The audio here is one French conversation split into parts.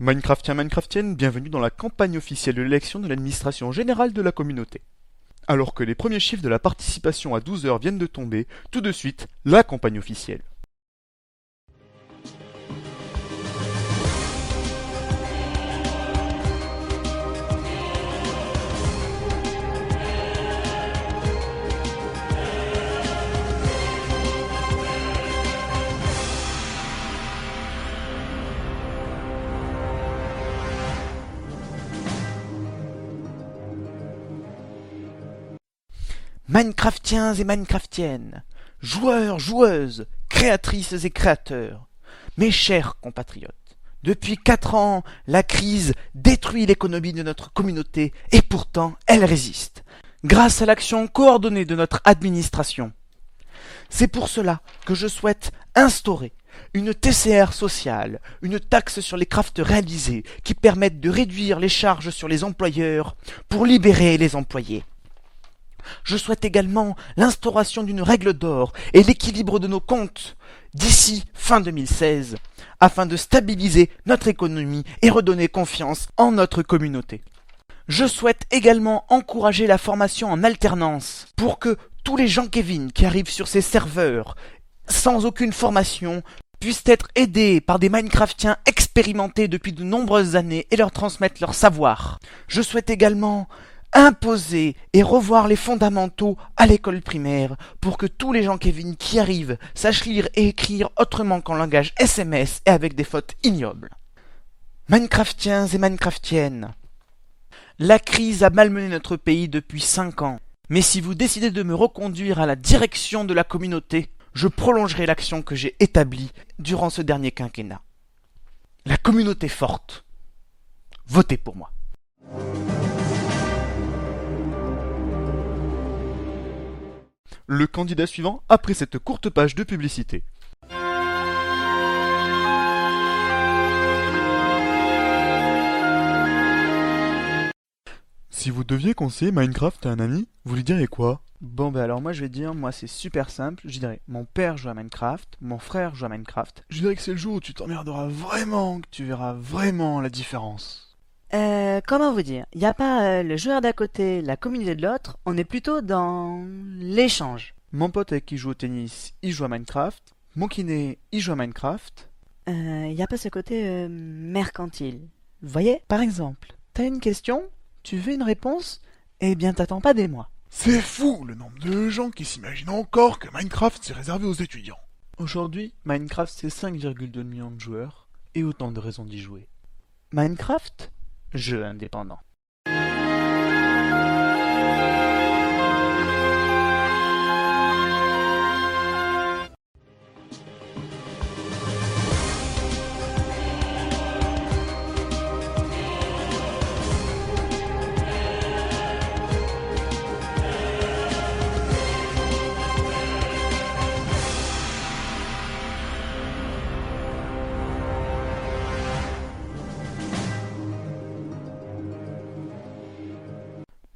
Minecraftien, Minecraftienne, bienvenue dans la campagne officielle de l'élection de l'administration générale de la communauté. Alors que les premiers chiffres de la participation à 12 heures viennent de tomber, tout de suite, la campagne officielle. Minecraftiens et Minecraftiennes, joueurs, joueuses, créatrices et créateurs, mes chers compatriotes, depuis 4 ans, la crise détruit l'économie de notre communauté et pourtant elle résiste, grâce à l'action coordonnée de notre administration. C'est pour cela que je souhaite instaurer une TCR sociale, une taxe sur les crafts réalisés qui permettent de réduire les charges sur les employeurs pour libérer les employés. Je souhaite également l'instauration d'une règle d'or et l'équilibre de nos comptes d'ici fin 2016, afin de stabiliser notre économie et redonner confiance en notre communauté. Je souhaite également encourager la formation en alternance pour que tous les gens Kevin qui arrivent sur ces serveurs sans aucune formation puissent être aidés par des Minecraftiens expérimentés depuis de nombreuses années et leur transmettre leur savoir. Je souhaite également imposer et revoir les fondamentaux à l'école primaire pour que tous les gens Kevin qui arrivent sachent lire et écrire autrement qu'en langage SMS et avec des fautes ignobles. Minecraftiens et Minecraftiennes, la crise a malmené notre pays depuis 5 ans, mais si vous décidez de me reconduire à la direction de la communauté, je prolongerai l'action que j'ai établie durant ce dernier quinquennat. La communauté forte. Votez pour moi. Le candidat suivant après cette courte page de publicité. Si vous deviez conseiller Minecraft à un ami, vous lui diriez quoi? Bon alors moi je vais dire, moi c'est super simple, je dirais mon père joue à Minecraft, mon frère joue à Minecraft. Je dirais que c'est le jour où tu t'emmerderas vraiment, que tu verras vraiment la différence. Comment vous dire? Il n'y a pas le joueur d'à côté, la communauté de l'autre, on est plutôt dans l'échange. Mon pote avec qui je joue au tennis, il joue à Minecraft. Mon kiné, il joue à Minecraft. Il n'y a pas ce côté mercantile. Vous voyez? Par exemple, t'as une question, tu veux une réponse, eh bien t'attends pas des mois. C'est fou le nombre de gens qui s'imaginent encore que Minecraft c'est réservé aux étudiants. Aujourd'hui, Minecraft c'est 5,2 millions de joueurs et autant de raisons d'y jouer. Minecraft, jeu indépendant.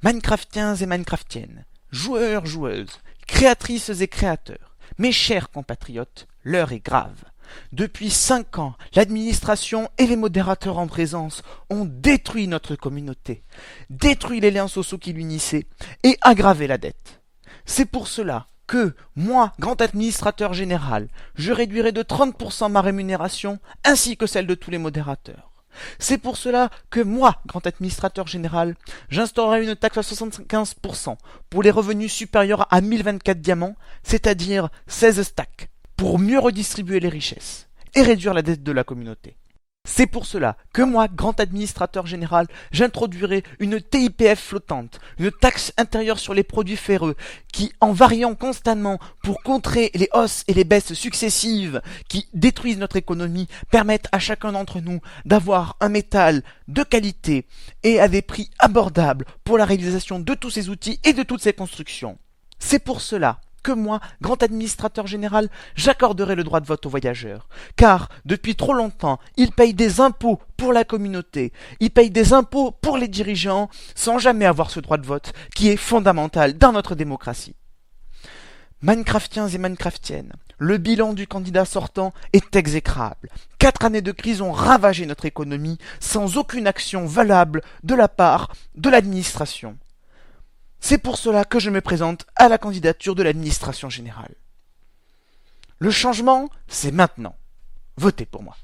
Minecraftiens et Minecraftiennes, joueurs, joueuses, créatrices et créateurs, mes chers compatriotes, l'heure est grave. Depuis 5 ans, l'administration et les modérateurs en présence ont détruit notre communauté, détruit les liens sociaux qui l'unissaient et aggravé la dette. C'est pour cela que, moi, grand administrateur général, je réduirai de 30% ma rémunération ainsi que celle de tous les modérateurs. C'est pour cela que moi, grand administrateur général, j'instaurerai une taxe à 75% pour les revenus supérieurs à 1024 diamants, c'est-à-dire 16 stacks, pour mieux redistribuer les richesses et réduire la dette de la communauté. C'est pour cela que moi, grand administrateur général, j'introduirai une TIPF flottante, une taxe intérieure sur les produits ferreux, qui, en variant constamment pour contrer les hausses et les baisses successives qui détruisent notre économie, permettent à chacun d'entre nous d'avoir un métal de qualité et à des prix abordables pour la réalisation de tous ces outils et de toutes ces constructions. C'est pour cela que moi, grand administrateur général, j'accorderai le droit de vote aux voyageurs. Car, depuis trop longtemps, ils payent des impôts pour la communauté, ils payent des impôts pour les dirigeants, sans jamais avoir ce droit de vote, qui est fondamental dans notre démocratie. Minecraftiens et Minecraftiennes, Le bilan du candidat sortant est exécrable. 4 années de crise ont ravagé notre économie sans aucune action valable de la part de l'administration. C'est pour cela que je me présente à la candidature de l'administration générale. Le changement, c'est maintenant. Votez pour moi.